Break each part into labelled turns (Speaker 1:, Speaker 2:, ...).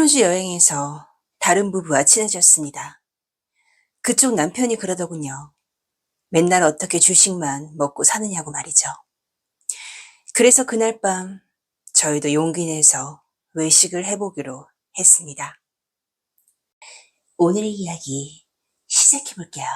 Speaker 1: 크루즈 여행에서 다른 부부와 친해졌습니다. 그쪽 남편이 그러더군요. 맨날 어떻게 주식만 먹고 사느냐고 말이죠. 그래서 그날 밤 저희도 용기 내서 외식을 해보기로 했습니다. 오늘의 이야기 시작해 볼게요.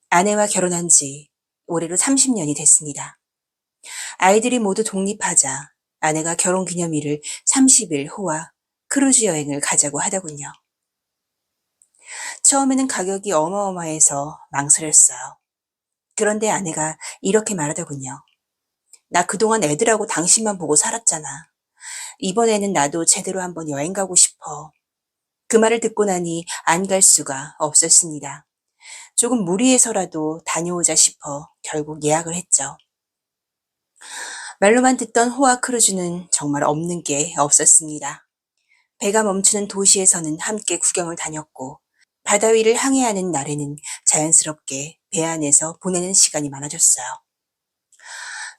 Speaker 1: 아내와 결혼한 지 올해로 30년이 됐습니다. 아이들이 모두 독립하자 아내가 결혼기념일을 30일 호와 크루즈 여행을 가자고 하더군요. 처음에는 가격이 어마어마해서 망설였어요. 그런데 아내가 이렇게 말하더군요. 나 그동안 애들하고 당신만 보고 살았잖아. 이번에는 나도 제대로 한번 여행 가고 싶어. 그 말을 듣고 나니 안 갈 수가 없었습니다. 조금 무리해서라도 다녀오자 싶어 결국 예약을 했죠. 말로만 듣던 호화 크루즈는 정말 없는 게 없었습니다. 배가 멈추는 도시에서는 함께 구경을 다녔고 바다 위를 항해하는 날에는 자연스럽게 배 안에서 보내는 시간이 많아졌어요.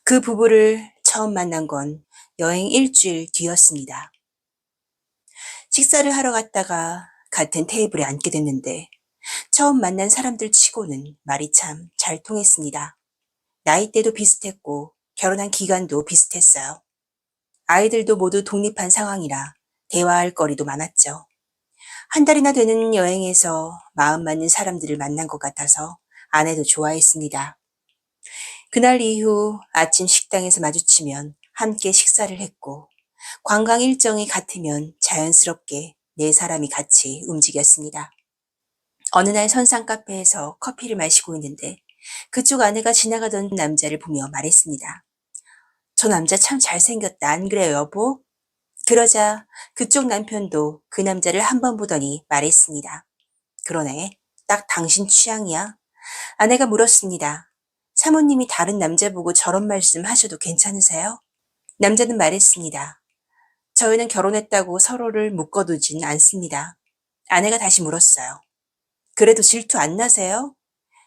Speaker 1: 그 부부를 처음 만난 건 여행 일주일 뒤였습니다. 식사를 하러 갔다가 같은 테이블에 앉게 됐는데 처음 만난 사람들 치고는 말이 참 잘 통했습니다. 나이대도 비슷했고 결혼한 기간도 비슷했어요. 아이들도 모두 독립한 상황이라 대화할 거리도 많았죠. 한 달이나 되는 여행에서 마음 맞는 사람들을 만난 것 같아서 아내도 좋아했습니다. 그날 이후 아침 식당에서 마주치면 함께 식사를 했고 관광 일정이 같으면 자연스럽게 네 사람이 같이 움직였습니다. 어느 날 선상 카페에서 커피를 마시고 있는데 그쪽 아내가 지나가던 남자를 보며 말했습니다. 저 남자 참 잘생겼다. 안 그래요, 여보? 그러자 그쪽 남편도 그 남자를 한 번 보더니 말했습니다. 그러네. 딱 당신 취향이야. 아내가 물었습니다. 사모님이 다른 남자 보고 저런 말씀 하셔도 괜찮으세요? 남자는 말했습니다. 저희는 결혼했다고 서로를 묶어두진 않습니다. 아내가 다시 물었어요. 그래도 질투 안 나세요?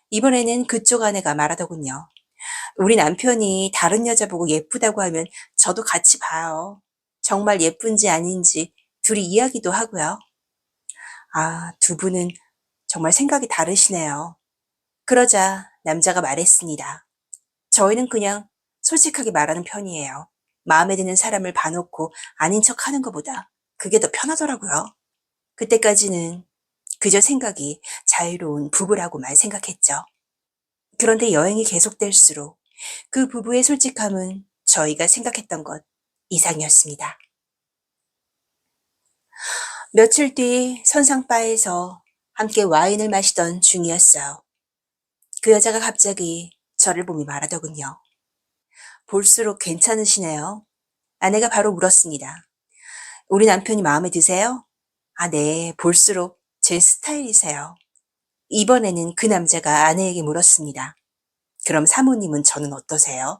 Speaker 1: 이번에는 그쪽 아내가 말하더군요. 우리 남편이 다른 여자 보고 예쁘다고 하면 저도 같이 봐요. 정말 예쁜지 아닌지 둘이 이야기도 하고요. 아, 두 분은 정말 생각이 다르시네요. 그러자 남자가 말했습니다. 저희는 그냥 솔직하게 말하는 편이에요. 마음에 드는 사람을 봐놓고 아닌 척 하는 것보다 그게 더 편하더라고요. 그때까지는 그저 생각이 자유로운 부부라고만 생각했죠. 그런데 여행이 계속될수록 그 부부의 솔직함은 저희가 생각했던 것 이상이었습니다. 며칠 뒤 선상바에서 함께 와인을 마시던 중이었어요. 그 여자가 갑자기 저를 보며 말하더군요. 볼수록 괜찮으시네요. 아내가 바로 물었습니다. 우리 남편이 마음에 드세요? 아, 네, 볼수록 제 스타일이세요. 이번에는 그 남자가 아내에게 물었습니다. 그럼 사모님은 저는 어떠세요?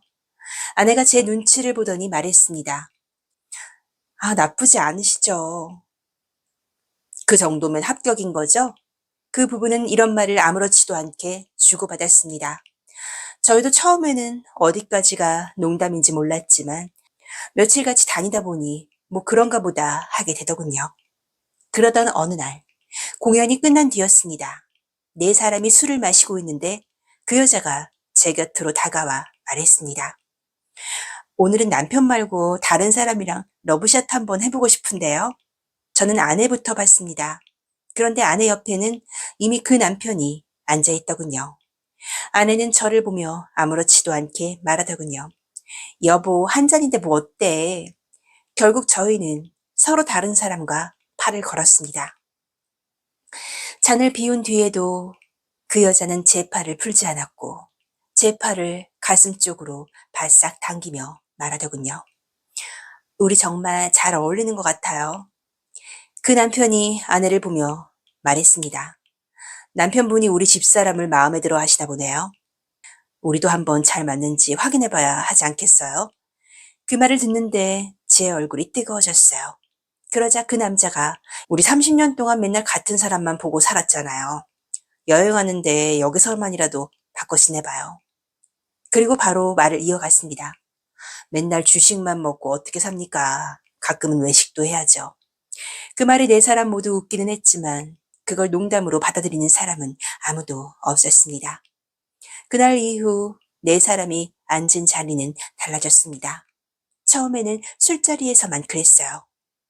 Speaker 1: 아내가 제 눈치를 보더니 말했습니다. 아, 나쁘지 않으시죠. 그 정도면 합격인 거죠? 그 부부는 이런 말을 아무렇지도 않게 주고받았습니다. 저희도 처음에는 어디까지가 농담인지 몰랐지만 며칠 같이 다니다 보니 뭐 그런가 보다 하게 되더군요. 그러던 어느 날 공연이 끝난 뒤였습니다. 네 사람이 술을 마시고 있는데 그 여자가 제 곁으로 다가와 말했습니다. 오늘은 남편 말고 다른 사람이랑 러브샷 한번 해보고 싶은데요. 저는 아내부터 봤습니다. 그런데 아내 옆에는 이미 그 남편이 앉아있더군요. 아내는 저를 보며 아무렇지도 않게 말하더군요. 여보, 한 잔인데 뭐 어때? 결국 저희는 서로 다른 사람과 팔을 걸었습니다. 잔을 비운 뒤에도 그 여자는 제 팔을 풀지 않았고 제 팔을 가슴 쪽으로 바싹 당기며 말하더군요. 우리 정말 잘 어울리는 것 같아요. 그 남편이 아내를 보며 말했습니다. 남편분이 우리 집사람을 마음에 들어 하시나 보네요. 우리도 한번 잘 맞는지 확인해 봐야 하지 않겠어요? 그 말을 듣는데 제 얼굴이 뜨거워졌어요. 그러자 그 남자가 우리 30년 동안 맨날 같은 사람만 보고 살았잖아요. 여행하는데 여기서만이라도 바꿔 지내봐요. 그리고 바로 말을 이어갔습니다. 맨날 주식만 먹고 어떻게 삽니까? 가끔은 외식도 해야죠. 그 말에 네 사람 모두 웃기는 했지만 그걸 농담으로 받아들이는 사람은 아무도 없었습니다. 그날 이후 네 사람이 앉은 자리는 달라졌습니다. 처음에는 술자리에서만 그랬어요.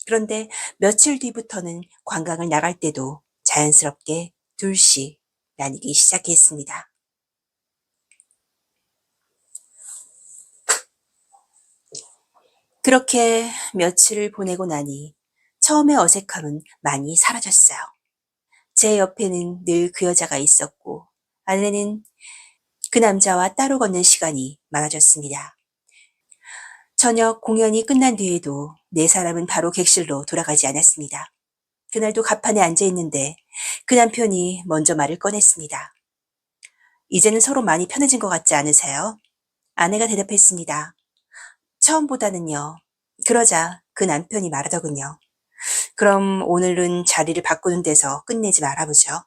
Speaker 1: 그런데 며칠 뒤부터는 관광을 나갈 때도 자연스럽게 둘씩 나뉘기 시작했습니다. 그렇게 며칠을 보내고 나니 처음의 어색함은 많이 사라졌어요. 제 옆에는 늘 그 여자가 있었고 아내는 그 남자와 따로 걷는 시간이 많아졌습니다. 저녁 공연이 끝난 뒤에도 네 사람은 바로 객실로 돌아가지 않았습니다. 그날도 갑판에 앉아 있는데 그 남편이 먼저 말을 꺼냈습니다. 이제는 서로 많이 편해진 것 같지 않으세요? 아내가 대답했습니다. 처음보다는요. 그러자 그 남편이 말하더군요. 그럼 오늘은 자리를 바꾸는 데서 끝내지 말아보죠.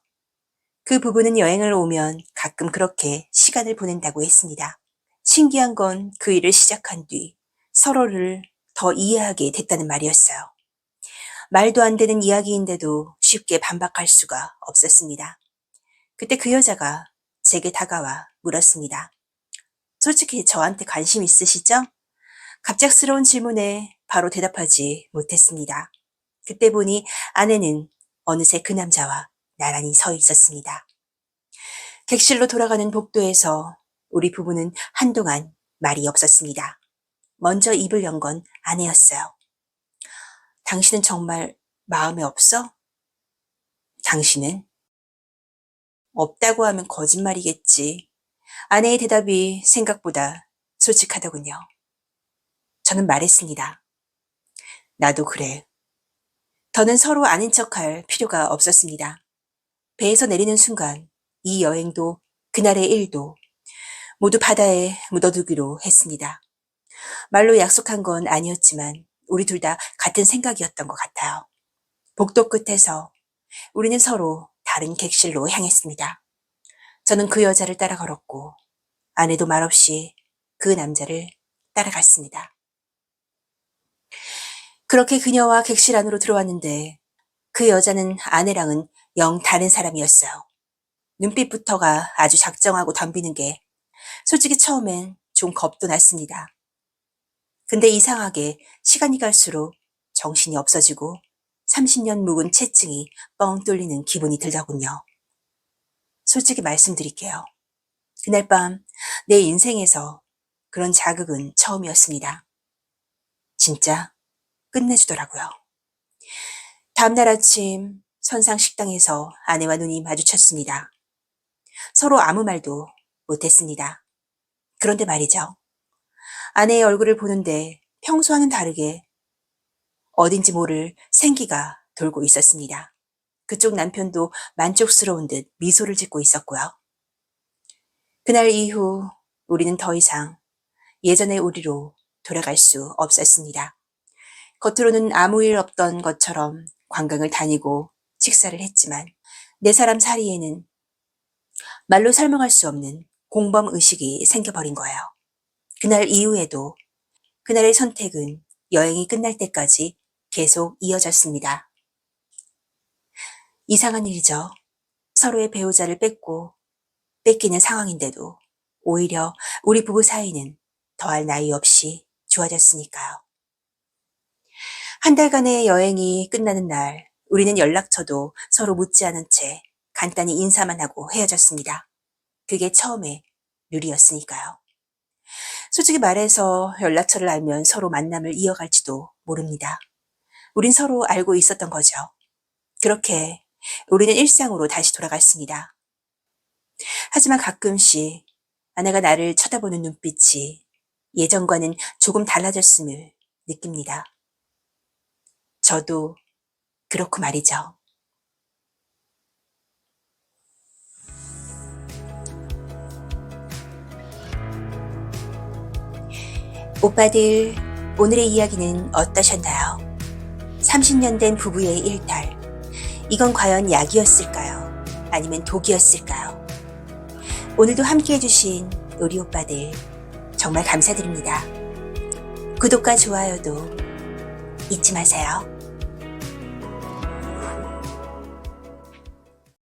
Speaker 1: 그 부부는 여행을 오면 가끔 그렇게 시간을 보낸다고 했습니다. 신기한 건 그 일을 시작한 뒤 서로를 더 이해하게 됐다는 말이었어요. 말도 안 되는 이야기인데도 쉽게 반박할 수가 없었습니다. 그때 그 여자가 제게 다가와 물었습니다. 솔직히 저한테 관심 있으시죠? 갑작스러운 질문에 바로 대답하지 못했습니다. 그때 보니 아내는 어느새 그 남자와 나란히 서 있었습니다. 객실로 돌아가는 복도에서 우리 부부는 한동안 말이 없었습니다. 먼저 입을 연 건 아내였어요. 당신은 정말 마음에 없어? 당신은? 없다고 하면 거짓말이겠지. 아내의 대답이 생각보다 솔직하더군요. 저는 말했습니다. 나도 그래. 더는 서로 아닌 척할 필요가 없었습니다. 배에서 내리는 순간 이 여행도 그날의 일도 모두 바다에 묻어두기로 했습니다. 말로 약속한 건 아니었지만 우리 둘 다 같은 생각이었던 것 같아요. 복도 끝에서 우리는 서로 다른 객실로 향했습니다. 저는 그 여자를 따라 걸었고 아내도 말없이 그 남자를 따라갔습니다. 그렇게 그녀와 객실 안으로 들어왔는데 그 여자는 아내랑은 영 다른 사람이었어요. 눈빛부터가 아주 작정하고 덤비는 게 솔직히 처음엔 좀 겁도 났습니다. 근데 이상하게 시간이 갈수록 정신이 없어지고 30년 묵은 채증이 뻥 뚫리는 기분이 들더군요. 솔직히 말씀드릴게요. 그날 밤 내 인생에서 그런 자극은 처음이었습니다. 진짜 끝내주더라고요. 다음날 아침 선상 식당에서 아내와 눈이 마주쳤습니다. 서로 아무 말도 못했습니다. 그런데 말이죠. 아내의 얼굴을 보는데 평소와는 다르게 어딘지 모를 생기가 돌고 있었습니다. 그쪽 남편도 만족스러운 듯 미소를 짓고 있었고요. 그날 이후 우리는 더 이상 예전의 우리로 돌아갈 수 없었습니다. 겉으로는 아무 일 없던 것처럼 관광을 다니고 식사를 했지만 네 사람 사이에는 말로 설명할 수 없는 공범 의식이 생겨버린 거예요. 그날 이후에도 그날의 선택은 여행이 끝날 때까지 계속 이어졌습니다. 이상한 일이죠. 서로의 배우자를 뺏기는 상황인데도 오히려 우리 부부 사이는 더할 나위 없이 좋아졌으니까요. 한 달간의 여행이 끝나는 날 우리는 연락처도 서로 묻지 않은 채 간단히 인사만 하고 헤어졌습니다. 그게 처음의 룰이었으니까요. 솔직히 말해서 연락처를 알면 서로 만남을 이어갈지도 모릅니다. 우린 서로 알고 있었던 거죠. 그렇게 우리는 일상으로 다시 돌아갔습니다. 하지만 가끔씩 아내가 나를 쳐다보는 눈빛이 예전과는 조금 달라졌음을 느낍니다. 저도 그렇고 말이죠. 오빠들, 오늘의 이야기는 어떠셨나요? 30년 된 부부의 일탈. 이건 과연 약이었을까요? 아니면 독이었을까요? 오늘도 함께 해주신 우리 오빠들 정말 감사드립니다. 구독과 좋아요도 잊지 마세요.